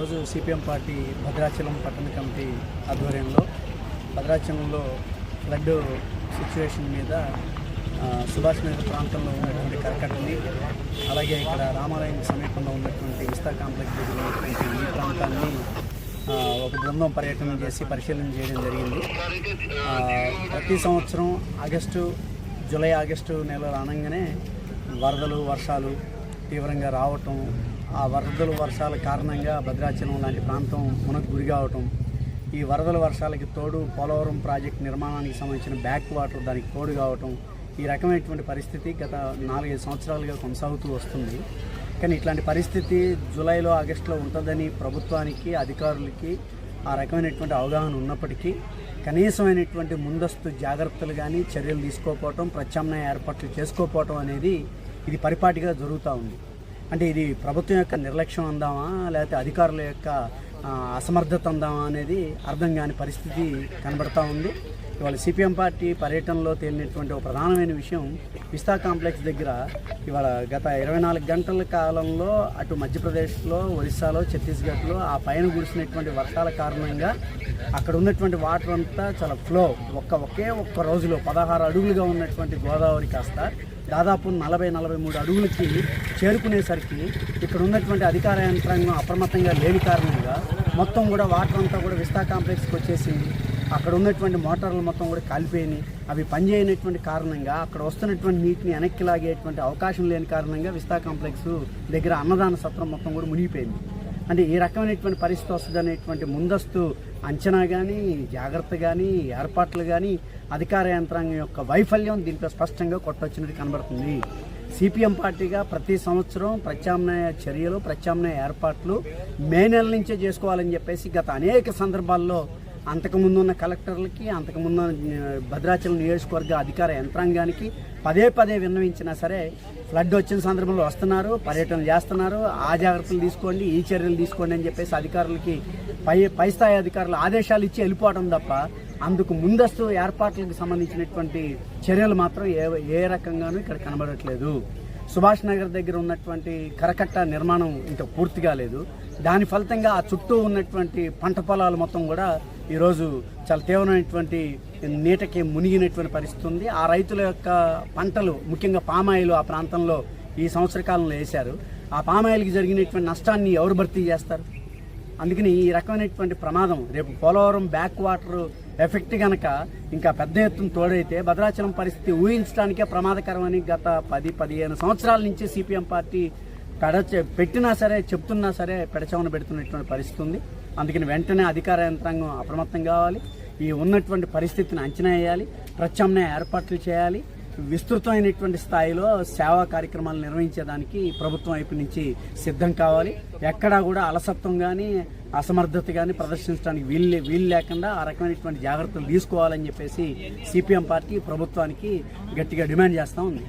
ఈరోజు CPM party Bhadrachalam పట్టణ committee ఆధ్వర్యంలో భద్రాచలంలో ఫ్లడ్ సిచ్యువేషన్ మీద సుభాష్ నగర్ ప్రాంతంలో ఉన్నటువంటి కరకట్టని, అలాగే ఇక్కడ రామాలయం సమీపంలో ఉన్నటువంటి విస్తా కాంప్లెక్స్ దగ్గర ఉన్నటువంటి ఈ ప్రాంతాన్ని ఒక బృందం పర్యటన చేసి పరిశీలన చేయడం జరిగింది. ప్రతి సంవత్సరం జూలై ఆగస్టు నెలలు అనగానే వరదలు వర్షాలు తీవ్రంగా రావటం, ఆ వరదలు వర్షాల కారణంగా భద్రాచలం లాంటి ప్రాంతం మునకు గురి కావటం, ఈ వరదల వర్షాలకి తోడు పోలవరం ప్రాజెక్టు నిర్మాణానికి సంబంధించిన బ్యాక్ వాటర్ దానికి తోడు కావటం, ఈ రకమైనటువంటి పరిస్థితి గత 4-5 సంవత్సరాలుగా కొనసాగుతూ వస్తుంది. కానీ ఇట్లాంటి పరిస్థితి జూలైలో ఆగస్టులో ఉంటుందని ప్రభుత్వానికి అధికారులకి ఆ రకమైనటువంటి అవగాహన ఉన్నప్పటికీ కనీసమైనటువంటి ముందస్తు జాగ్రత్తలు కానీ చర్యలు తీసుకోకపోవటం, ప్రత్యామ్నాయ ఏర్పాట్లు చేసుకోకపోవటం అనేది ఇది పరిపాటిగా జరుగుతూ ఉంది. అంటే ఇది ప్రభుత్వం యొక్క నిర్లక్ష్యం అందామా, లేకపోతే అధికారుల యొక్క అసమర్థత అందామా అనేది అర్థం కాని పరిస్థితి కనబడతా ఉంది. ఇవాళ సిపిఎం పార్టీ పర్యటనలో తేలినటువంటి ఒక ప్రధానమైన విషయం, విస్తా కాంప్లెక్స్ దగ్గర ఇవాళ గత 24 గంటల కాలంలో అటు మధ్యప్రదేశ్లో, ఒరిస్సాలో, ఛత్తీస్గఢ్లో ఆ పైన కురిసినటువంటి వర్షాల కారణంగా అక్కడ ఉన్నటువంటి వాటర్ అంతా చాలా ఫ్లో ఒకే రోజులో 16 అడుగులుగా ఉన్నటువంటి గోదావరి కాస్త దాదాపు 40-43 అడుగులకి చేరుకునేసరికి ఇక్కడ ఉన్నటువంటి అధికార యంత్రాంగం అప్రమత్తంగా లేని కారణంగా మొత్తం కూడా వాటర్ అంతా కూడా విస్తా కాంప్లెక్స్కి వచ్చేసి అక్కడ ఉన్నటువంటి మోటార్లు మొత్తం కూడా కాలిపోయినాయి. అవి పనిచేయనటువంటి కారణంగా అక్కడ వస్తున్నటువంటి నీటిని వెనక్కి లాగేటువంటి అవకాశం లేని కారణంగా విస్తా కాంప్లెక్స్ దగ్గర అన్నదాన సత్రం మొత్తం కూడా మునిగిపోయింది. అంటే ఈ రకమైనటువంటి పరిస్థితి వస్తుంది అనేటువంటి ముందస్తు అంచనా కానీ, జాగ్రత్త కానీ, ఏర్పాట్లు కానీ అధికార యంత్రాంగం యొక్క వైఫల్యం దీంట్లో స్పష్టంగా కొట్టొచ్చినట్టు కనబడుతుంది. సిపిఎం పార్టీగా ప్రతి సంవత్సరం ప్రత్యామ్నాయ చర్యలు, ప్రత్యామ్నాయ ఏర్పాట్లు మే నెల నుంచే చేసుకోవాలని చెప్పేసి గత అనేక సందర్భాల్లో అంతకుముందు ఉన్న కలెక్టర్లకి, అంతకుముందు భద్రాచలం నియోజకవర్గ అధికార యంత్రాంగానికి పదే విన్నవించినా సరే ఫ్లడ్ వచ్చిన సందర్భంలో వస్తున్నారు, పర్యటన చేస్తున్నారు, ఆ జాగ్రత్తలు తీసుకోండి, ఈ చర్యలు తీసుకోండి అని చెప్పేసి అధికారులకి పై స్థాయి అధికారులు ఆదేశాలు ఇచ్చి వెళ్ళిపోవడం తప్ప అందుకు ముందస్తు ఏర్పాట్లకు సంబంధించినటువంటి చర్యలు మాత్రం ఏ రకంగానూ ఇక్కడ కనబడట్లేదు. సుభాష్ నగర్ దగ్గర ఉన్నటువంటి కరకట్ట నిర్మాణం ఇంకా పూర్తి కాలేదు. దాని ఫలితంగా ఆ చుట్టూ ఉన్నటువంటి పంట పొలాలు మొత్తం కూడా ఈరోజు చాలా తీవ్రమైనటువంటి నీటకి మునిగినటువంటి పరిస్థితి ఉంది. ఆ రైతుల యొక్క పంటలు, ముఖ్యంగా పామాయిల్ ఆ ప్రాంతంలో ఈ సంవత్సర కాలంలో వేశారు. ఆ పామాయిల్కి జరిగినటువంటి నష్టాన్ని ఎవరు భర్తీ చేస్తారు? అందుకని ఈ రకమైనటువంటి ప్రమాదం రేపు పోలవరం బ్యాక్ వాటర్ ఎఫెక్ట్ కనుక ఇంకా పెద్ద ఎత్తున తోడైతే భద్రాచలం పరిస్థితి ఊహించడానికే ప్రమాదకరమని గత 10-15 సంవత్సరాల నుంచి సిపిఎం పార్టీ పెట్టినా సరే, చెప్తున్నా సరే పెడచవన పెడుతున్నటువంటి పరిస్థితి ఉంది. అందుకని వెంటనే అధికార యంత్రాంగం అప్రమత్తం కావాలి, ఈ ఉన్నటువంటి పరిస్థితిని అంచనా వేయాలి, ప్రత్యామ్నాయ ఏర్పాట్లు చేయాలి, విస్తృతమైనటువంటి స్థాయిలో సేవా కార్యక్రమాలు నిర్వహించేదానికి ప్రభుత్వం వైపు నుంచి సిద్ధం కావాలి. ఎక్కడా కూడా అలసత్వం కానీ, అసమర్థత కానీ ప్రదర్శించడానికి వీలు లేకుండా ఆ రకమైనటువంటి జాగ్రత్తలు తీసుకోవాలని చెప్పేసి సిపిఎం పార్టీ ప్రభుత్వానికి గట్టిగా డిమాండ్ చేస్తూ ఉంది.